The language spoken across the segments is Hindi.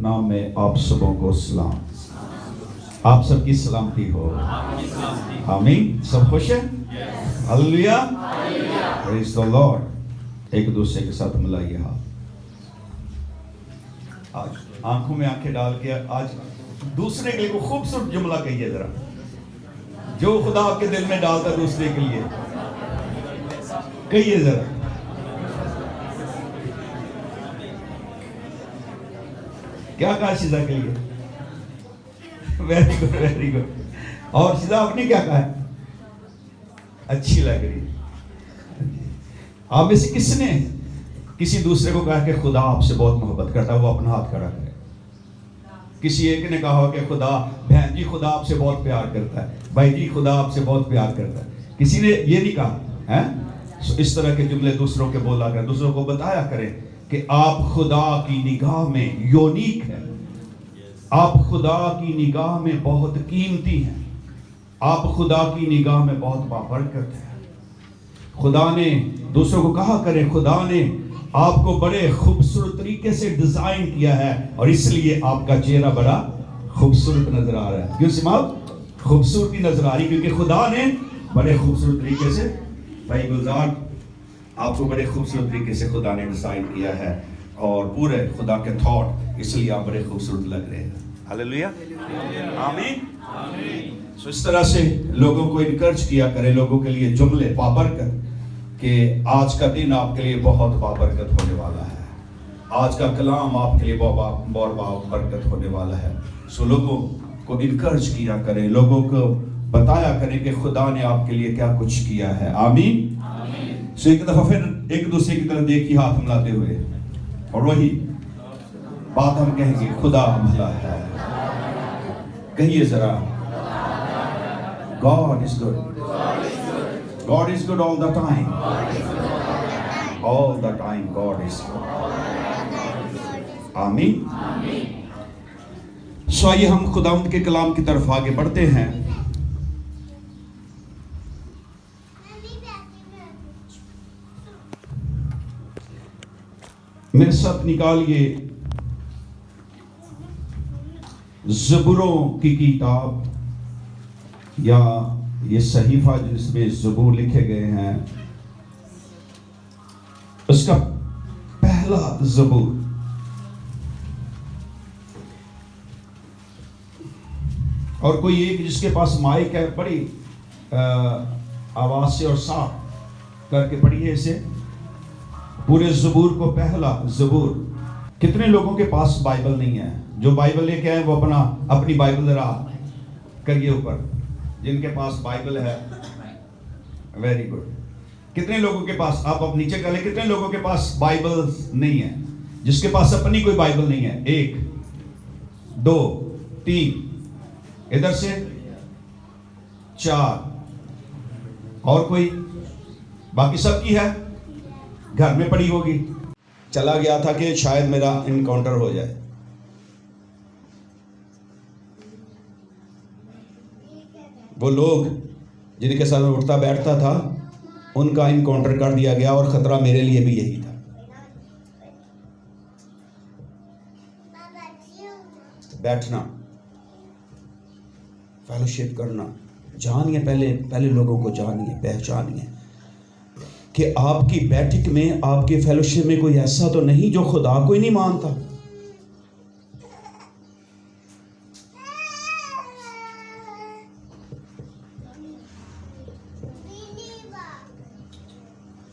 नाम में आप सबों को सलाम। आप सबकी सलामती हो। आमीन। सब खुश है? Hallelujah, praise the Lord. एक दूसरे के साथ मिलाइए हाथ। आज आंखों में आंखें डाल के आज दूसरे के लिए को खूबसूरत जुमला कहिए जरा, जो खुदा आपके दिल में डालता दूसरे के लिए कहिए जरा। क्या कहा सीधा के लिए? Very good, very good. और सीधा आपने क्या कहा है? अच्छी लग रही। आप में से किसने किसी दूसरे को कहा कि खुदा आपसे बहुत मोहब्बत करता है? वो अपना हाथ खड़ा करे। किसी एक ने कहा हो कि खुदा, बहन जी खुदा आपसे बहुत प्यार करता है, भाई जी खुदा आपसे बहुत प्यार करता है। किसी ने ये नहीं कहा है? इस तरह के जुमले दूसरों के बोला करें, दूसरों को बताया करें कि आप खुदा की निगाह में यूनिक है, आप खुदा की निगाह में बहुत कीमती हैं, आप खुदा की निगाह में बहुत बाबरकत है। खुदा ने, दूसरों को कहा करें, खुदा ने आपको बड़े खूबसूरत तरीके से डिजाइन किया है और इसलिए आपका चेहरा बड़ा खूबसूरत नजर आ रहा है। क्यों सिमाब? खूबसूरती नजर आ रही, क्योंकि खुदा ने बड़े खूबसूरत तरीके से, भाई गुलजार आपको बड़े खूबसूरत तरीके से खुदा ने डिजाइन किया है और पूरे खुदा के थॉट, इसलिए आप बड़े खूबसूरत लग रहे हैं। हालेलुया, आमीन। सो इस तरह से लोगों को इनकरेज किया करे, लोगों के लिए जुमले बाबरकत कि आज का दिन आपके लिए बहुत बाबरकत होने वाला है, आज का कलाम आपके लिए बहुत बाबरकत होने वाला है। सो लोगों को इनकरेज किया करें, लोगों को बताया करें कि खुदा ने आपके लिए क्या कुछ किया है। आमीन। सो एक दफा फिर एक दूसरे की तरफ देखिए हाथ मिलाते हुए, और वही बात हम कहेंगे, खुदा भला है। कहिए जरा, God is good. God is good all the time. All the time God is good. आमीन। सो आइए हम खुदावंद के कलाम की तरफ आगे बढ़ते हैं। मेरे साथ निकालिए ज़बूरों की किताब, या ये सहीफा जिसमें ज़बूर लिखे गए हैं, उसका पहला ज़बूर। और कोई एक जिसके पास माइक है, बड़ी आवाज से और साफ करके पढ़िए इसे, पूरे ज़बूर को, पहला ज़बूर। कितने लोगों के पास बाइबल नहीं है? जो बाइबल लेके आए वो अपनी बाइबल जरा करिए ऊपर। जिनके पास बाइबल है, वेरी गुड। कितने लोगों के पास, आप अब नीचे कर ले, कितने लोगों के पास बाइबल नहीं है? जिसके पास अपनी कोई बाइबल नहीं है? 1 2 3, इधर से 4, और कोई? बाकी सबकी है, घर में पड़ी होगी। चला गया था कि शायद मेरा इनकाउंटर हो जाए। वो लोग जिनके साथ उठता बैठता था, उनका इनकाउंटर कर दिया गया, और खतरा मेरे लिए भी यही था। बैठना, फेलोशिप करना, जानिए, पहले लोगों को जानिए, पहचानिए कि आपकी बैठक में, आपके फेलोशिप में कोई ऐसा तो नहीं जो खुदा को ही नहीं मानता।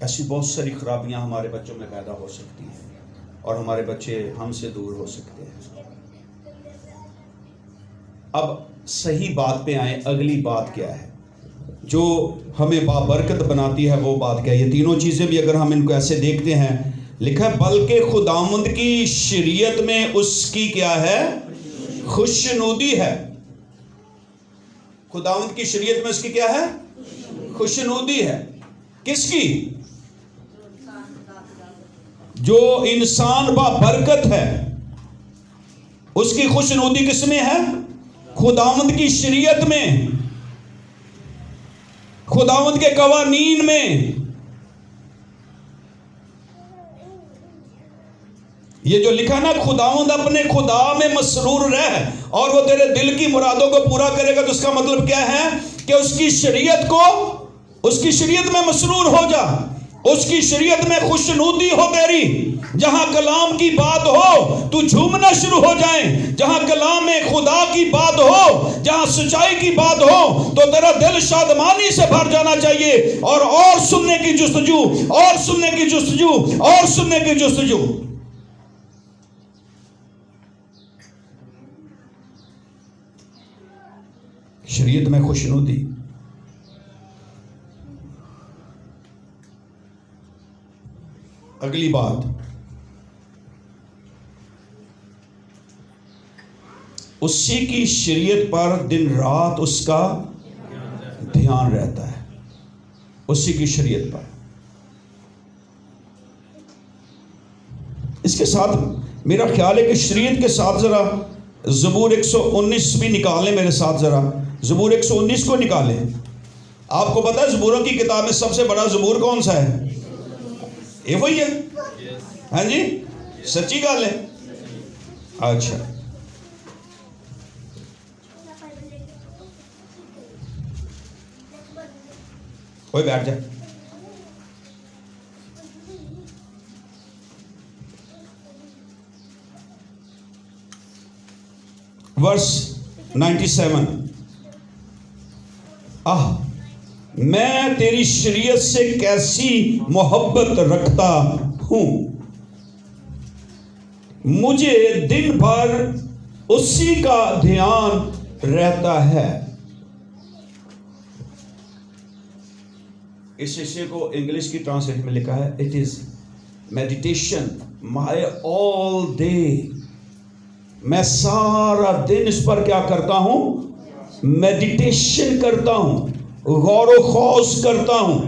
ऐसी बहुत सारी खराबियां हमारे बच्चों में पैदा हो सकती हैं और हमारे बच्चे हमसे दूर हो सकते हैं। अब सही बात पे आए, अगली बात क्या है जो हमें बाबरकत बनाती है? वो बात क्या है? ये तीनों चीजें भी अगर हम इनको ऐसे देखते हैं, लिखा है बल्कि खुदावंद की शरीयत में उसकी क्या है? खुशनुदी है। खुदावंद की शरीयत में उसकी क्या है? खुशनुदी है। किसकी? जो इंसान बाबरकत है, उसकी खुशनुदी किसमें है? खुदावंद की शरीयत में, खुदावंद के कवानीन में। ये जो लिखा ना, खुदावंद अपने खुदा में मसरूर रह और वो तेरे दिल की मुरादों को पूरा करेगा, तो उसका मतलब क्या है कि उसकी शरीयत में मसरूर हो जा, उसकी शरीयत में खुशनुदी हो तेरी। जहां कलाम की बात हो तू झूमना शुरू हो जाए, जहां कलाम में खुदा की बात हो, जहां सच्चाई की बात हो, तो तेरा दिल शादमानी से भर जाना चाहिए और सुनने की जुस्तजू, और सुनने की जुस्तजू, और सुनने की जुस्तजू। शरीयत में खुशनुदी। अगली बात, उसी की शरीयत पर दिन रात उसका ध्यान रहता है, उसी की शरीयत पर। इसके साथ मेरा ख्याल है कि शरीयत के साथ जरा ज़बूर 119 भी निकालें मेरे साथ, जरा ज़बूर 119 को निकालें। आपको पता है ज़बूरों की किताब में सबसे बड़ा ज़बूर कौन सा है? ये वही है। हाँ जी, सच्ची गल है। अच्छा, कोई बैठ जा। वर्स 97, मैं तेरी शरीयत से कैसी मोहब्बत रखता हूं, मुझे दिन भर उसी का ध्यान रहता है। इस विषय को इंग्लिश की ट्रांसलेशन में लिखा है, it is meditation my all day. मैं सारा दिन इस पर क्या करता हूं? मेडिटेशन करता हूं, गौर व खौज करता हूं।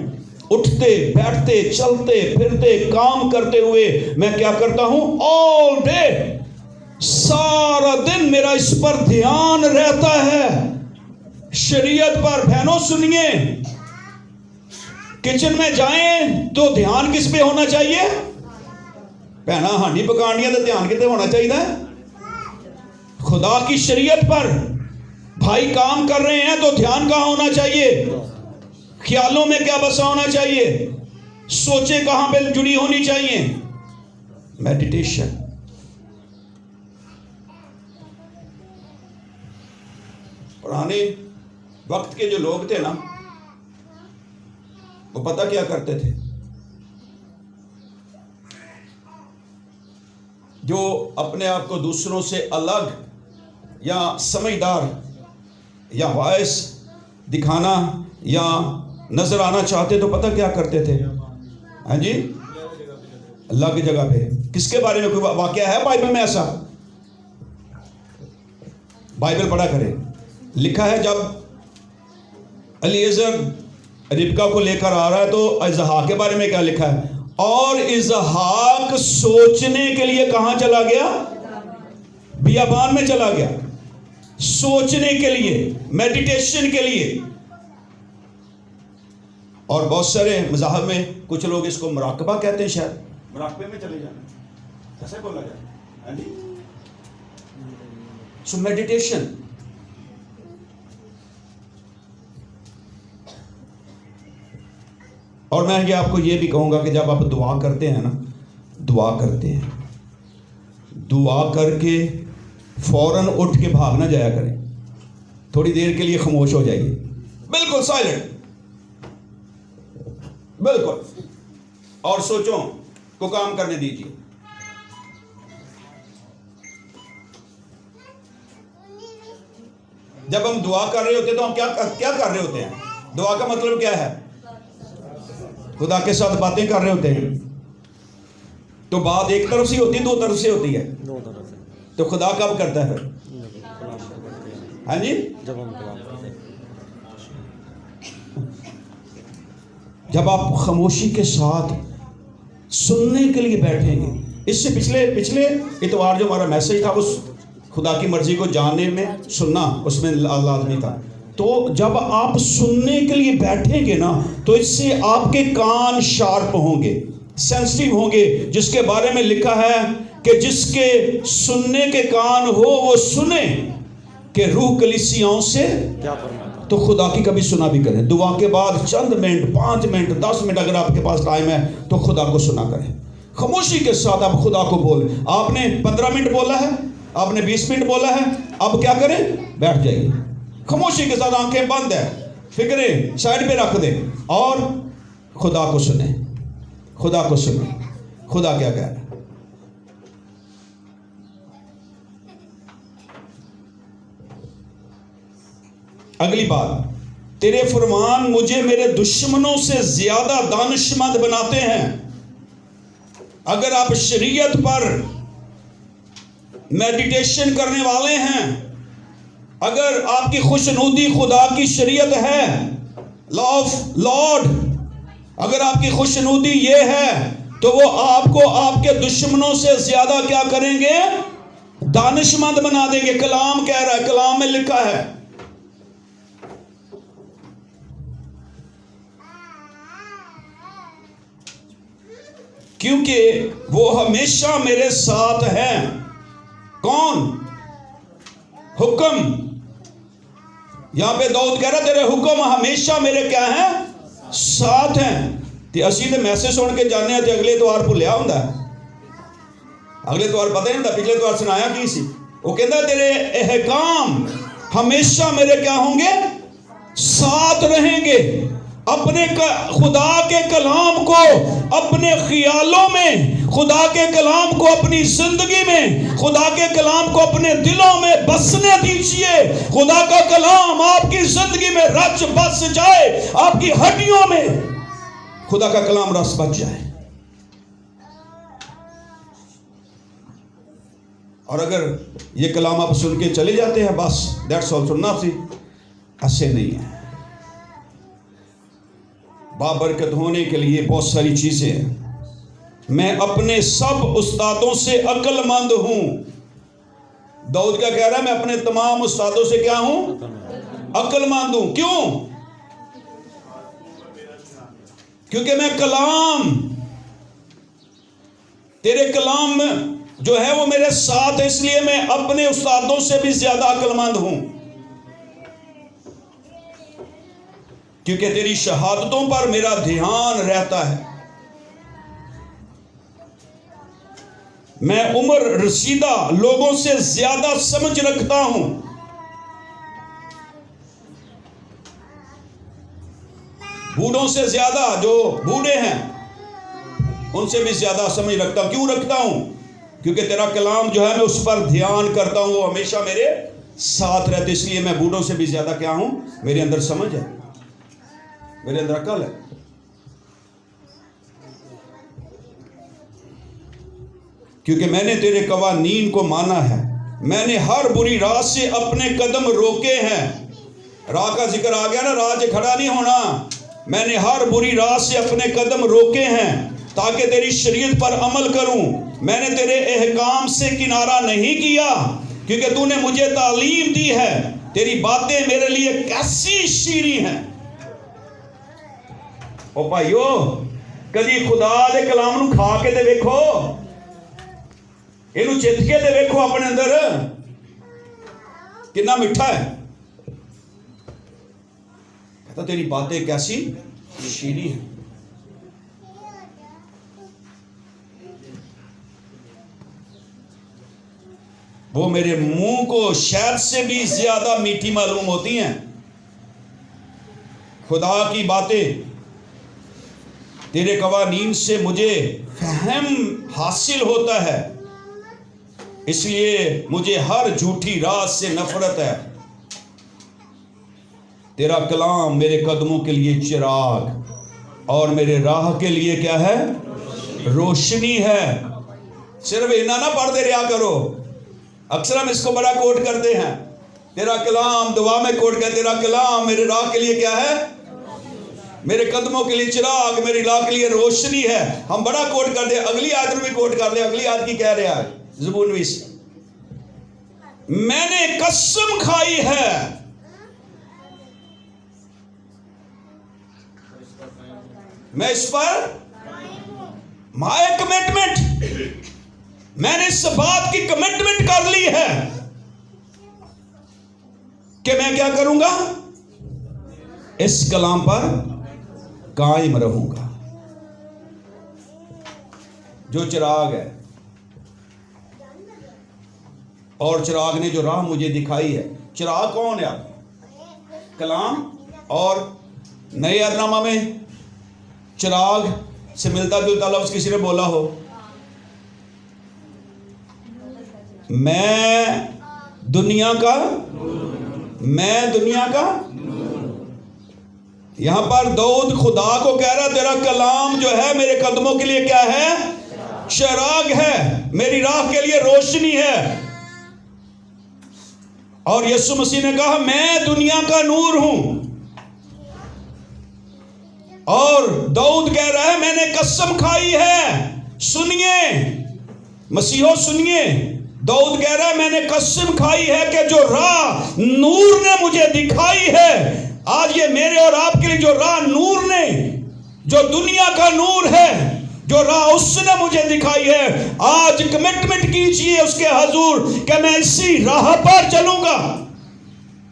उठते बैठते चलते फिरते काम करते हुए मैं क्या करता हूं? ऑल डे, सारा दिन मेरा इस पर ध्यान रहता है, शरीयत पर। बहनों सुनिए, किचन में जाएं तो ध्यान किस पे होना चाहिए? भैना हांडी पकानी है तो ध्यान कितने होना चाहिए? खुदा की शरीयत पर। भाई काम कर रहे हैं तो ध्यान कहां होना चाहिए? ख्यालों में क्या बसा होना चाहिए? सोचें कहां पे जुड़ी होनी चाहिए? मेडिटेशन। पुराने वक्त के जो लोग थे ना, वो पता क्या करते थे? जो अपने आप को दूसरों से अलग या समझदार या वाइस दिखाना या नजर आना चाहते, तो पता क्या करते थे? हाँ जी, अलग जगह पे। किसके बारे में कोई वाकया है बाइबल में ऐसा? बाइबल पढ़ा करें। लिखा है जब एलीएज़र रिबका को लेकर आ रहा है तो इजहाक के बारे में क्या लिखा है? और इजहाक सोचने के लिए कहां चला गया? बियाबान में चला गया, सोचने के लिए, मेडिटेशन के लिए। और बहुत सारे मज़ाहब में कुछ लोग इसको मुराकबा कहते हैं, शायद मुराकबे में चले जाना, ऐसा बोला जाए। So meditation. और मैं ये आपको ये भी कहूंगा कि जब आप दुआ करते हैं ना, दुआ करते हैं, दुआ करके फौरन उठ के भाग ना जाया करें। थोड़ी देर के लिए खामोश हो जाइए, बिल्कुल साइलेंट, बिल्कुल, और सोचों को काम करने दीजिए। जब हम दुआ कर रहे होते हैं तो हम क्या कर रहे होते हैं? दुआ का मतलब क्या है? खुदा के साथ बातें कर रहे होते हैं। तो बात एक तरफ से होती है, दो तरफ से होती है? दो तरफ से। तो खुदा कब करता है फिर? हाँ जी, जब हम कलाम करते हैं। जब आप खामोशी के साथ सुनने के लिए बैठेंगे। इससे पिछले इतवार जो हमारा मैसेज था, उस खुदा की मर्जी को जानने में सुनना, उसमें लाजमी था। तो जब आप सुनने के लिए बैठेंगे ना, तो इससे आपके कान शार्प होंगे, सेंसिटिव होंगे, जिसके बारे में लिखा है कि जिसके सुनने के कान हो वो सुने कि रूह कलीसियाओं से क्या फरमाता। तो खुदा की कभी सुना भी करें। दुआ के बाद चंद मिनट, 5 मिनट, 10 मिनट अगर आपके पास टाइम है तो खुदा को सुना करें। खामोशी के साथ आप खुदा को बोलें। आपने 15 मिनट बोला है, आपने 20 मिनट बोला है, अब क्या करें? बैठ जाइए खामोशी के साथ, आंखें बंद है, फिक्रें साइड पे रख दें और खुदा को सुने। खुदा को सुने, खुदा क्या कह रहा है। अगली बात, तेरे फरमान मुझे मेरे दुश्मनों से ज्यादा दानिशमंद बनाते हैं। अगर आप शरीयत पर मेडिटेशन करने वाले हैं, अगर आपकी खुशनुदी खुदा की शरीयत है, लॉ ऑफ लॉर्ड, अगर आपकी खुशनुदी ये है तो वो आपको आपके दुश्मनों से ज्यादा क्या करेंगे? दानिशमंद बना देंगे। कलाम कह रहा है, कलाम में लिखा है, क्योंकि वो हमेशा मेरे साथ हैं। कौन? हुक्म। यहां पे दाऊद कह रहा तेरे हुक्म हमेशा मेरे क्या हैं? साथ हैं। ते असी ते मैसेज सुन के जाने ते अगले द्वार भुलिया हुंदा, अगले द्वार पता ही नहीं होता। पिछले द्वार सुनाया की सी? वो कहता तेरे एहकाम हमेशा मेरे क्या होंगे? साथ रहेंगे। अपने खुदा के कलाम को अपने ख्यालों में, खुदा के कलाम को अपनी जिंदगी में, खुदा के कलाम को अपने दिलों में बसने दीजिए। खुदा का कलाम आपकी जिंदगी में रच बस जाए, आपकी हड्डियों में खुदा का कलाम रस बच जाए। और अगर ये कलाम आप सुन के चले जाते हैं बस दैट्स ऑल, सुनना सी, ऐसे नहीं है। बाबरकत होने के लिए बहुत सारी चीजें हैं। मैं अपने सब उस्तादों से अक्लमंद हूं। दाऊद क्या कह रहा है? मैं अपने तमाम उस्तादों से क्या हूं? अक्लमंद हूं। क्यों? क्योंकि मैं कलाम, तेरे कलाम जो है वो मेरे साथ है, इसलिए मैं अपने उस्तादों से भी ज्यादा अक्लमंद हूं। क्योंकि तेरी शहादतों पर मेरा ध्यान रहता है। मैं उम्र रसीदा लोगों से ज्यादा समझ रखता हूं। बूढ़ों से ज्यादा, जो बूढ़े हैं उनसे भी ज्यादा समझ रखता हूं। क्यों रखता हूं? क्योंकि तेरा कलाम जो है मैं उस पर ध्यान करता हूं, वो हमेशा मेरे साथ रहते, इसलिए मैं बूढ़ों से भी ज्यादा क्या हूं? मेरे अंदर समझ है, मेरे अंदर अकल है। क्योंकि मैंने तेरे कवानीन को माना है, मैंने हर बुरी राह से अपने कदम रोके हैं। राह का जिक्र आ गया ना, राह से खड़ा नहीं होना। मैंने हर बुरी राह से अपने कदम रोके हैं ताकि तेरी शरीयत पर अमल करूं। मैंने तेरे एहकाम से किनारा नहीं किया क्योंकि तूने मुझे तालीम दी है। तेरी बातें मेरे लिए कैसी शीरी हैं। ओ भाइयो, कदी खुदा दे कलाम नूं खा के ते वेखो, इनू चित के ते वेखो अपने अंदर कितना मिठा है। कहता तेरी बातें कैसी शीरी है। वो मेरे मुंह को शहद से भी ज्यादा मीठी मालूम होती हैं। खुदा की बातें, तेरे कवानीन से मुझे फहम हासिल होता है, इसलिए मुझे हर झूठी रात से नफरत है। तेरा कलाम मेरे कदमों के लिए चिराग और मेरे राह के लिए क्या है? रोशनी है। सिर्फ इतना ना पढ़ते रहा करो। अक्सर हम इसको बड़ा कोट करते हैं, तेरा कलाम, दुआ में कोट कर, तेरा कलाम मेरे राह के लिए क्या है? मेरे कदमों के लिए चिराग, मेरी राह के लिए रोशनी है। हम बड़ा कोट कर दे। अगली आयत में भी कोट कर ले। अगली आयत की कह रहा है ज़बूर 20, मैंने कसम खाई है, मैं इस पर माय कमिटमेंट, मैंने इस बात की कमिटमेंट कर ली है कि मैं क्या करूंगा, इस कलाम पर कायम रहूंगा। जो चिराग है, और चिराग ने जो राह मुझे दिखाई है। चिराग कौन है? आप कलाम और नए अहदनामा में चिराग से मिलता जुलता लफ्ज किसी ने बोला हो? मैं दुनिया का यहां पर दाऊद खुदा को कह रहा, तेरा कलाम जो है मेरे कदमों के लिए क्या है? चिराग है, मेरी राह के लिए रोशनी है। और यीशु मसीह ने कहा मैं दुनिया का नूर हूं। और दाऊद कह रहा है मैंने कसम खाई है। सुनिए मसीहो, सुनिए, दाऊद कह रहा है मैंने कसम खाई है कि जो राह नूर ने मुझे दिखाई है, आज ये मेरे और आपके लिए जो राह नूर ने, जो दुनिया का नूर है, जो राह उसने मुझे दिखाई है, आज कमिटमेंट कीजिए उसके हजूर कि मैं इसी राह पर चलूंगा।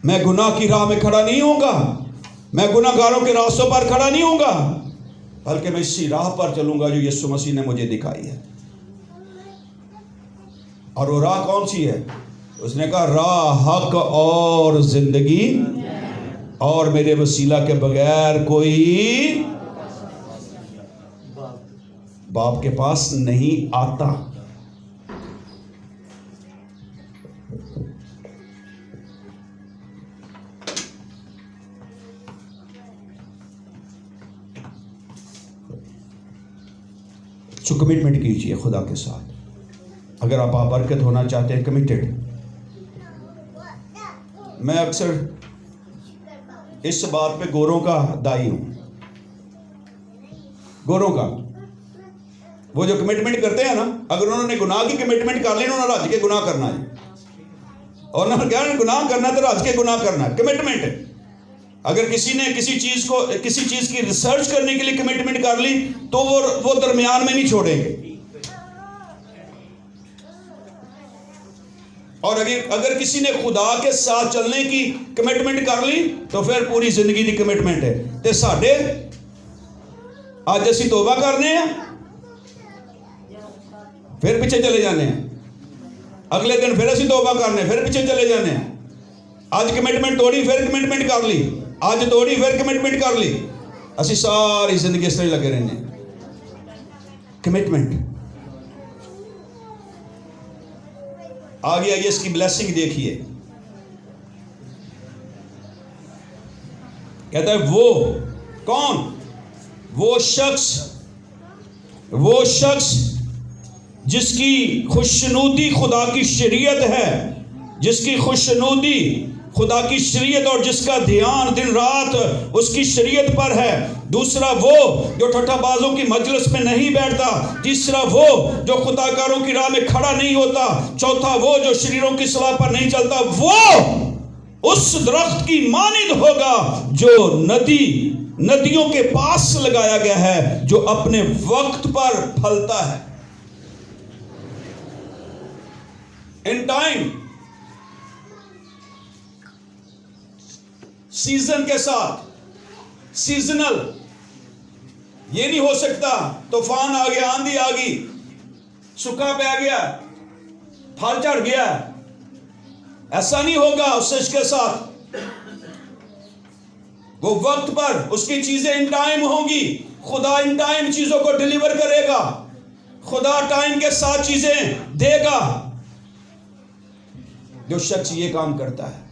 मैं गुनाह की राह में खड़ा नहीं होऊंगा, मैं गुनाहगारों के रास्तों पर खड़ा नहीं होऊंगा, बल्कि मैं इसी राह पर चलूंगा जो यीशु मसीह ने मुझे दिखाई है। और वो राह कौन सी है? उसने कहा राह, हक और जिंदगी, और मेरे वसीला के बगैर कोई बाप के पास नहीं आता। सो कमिटमेंट कीजिए खुदा के साथ। अगर आप बरकत होना चाहते हैं, कमिटेड। मैं अक्सर इस बात पे गोरों का दाई हूं। गोरों का वो जो कमिटमेंट करते हैं ना, अगर उन्होंने गुनाह की कमिटमेंट कर ली, उन्होंने रज के गुनाह करना है। और उन्होंने क्या गुनाह करना है तो रज के गुनाह करना है, कमिटमेंट। अगर किसी ने किसी चीज की रिसर्च करने के लिए कमिटमेंट कर ली तो वो दरमियान में नहीं छोड़ेंगे। और अगर किसी ने खुदा के साथ चलने की कमिटमेंट कर ली तो फिर पूरी जिंदगी की कमिटमेंट है। ते साडे आज असी तौबा करने हैं, फिर पीछे चले जाने हैं, अगले दिन फिर असी तौबा करने, फिर पीछे चले जाने हैं। आज कमिटमेंट तोड़ी, फिर कमिटमेंट कर ली, आज तोड़ी, फिर कमिटमेंट कर ली। असी सारी जिंदगी इस तरह लगे रहने। कमिटमेंट आगे आइए, इसकी ब्लेसिंग देखिए। कहता है वो कौन? वो शख्स जिसकी खुशनुदी खुदा की शरीयत है, जिसकी खुशनुदी खुदा की शरीयत और जिसका ध्यान दिन रात उसकी शरीयत पर है। दूसरा वो जो ठट्ठाबाजों की मजलिस में नहीं बैठता। तीसरा वो जो खुदाकारों की राह में खड़ा नहीं होता। चौथा वो जो शरीरों की सलाह पर नहीं चलता। वो उस दरख्त की मानिंद होगा जो नदियों के पास लगाया गया है, जो अपने वक्त पर फलता है। इन टाइम, सीजन के साथ, सीजनल। ये नहीं हो सकता तूफान आ गया, आंधी आ गई, सूखा पै गया, फल चढ़ गया। ऐसा नहीं होगा उसके साथ। वो वक्त पर उसकी चीजें इन टाइम होंगी। खुदा इन टाइम चीजों को डिलीवर करेगा। खुदा टाइम के साथ चीजें देगा। जो शख्स ये काम करता है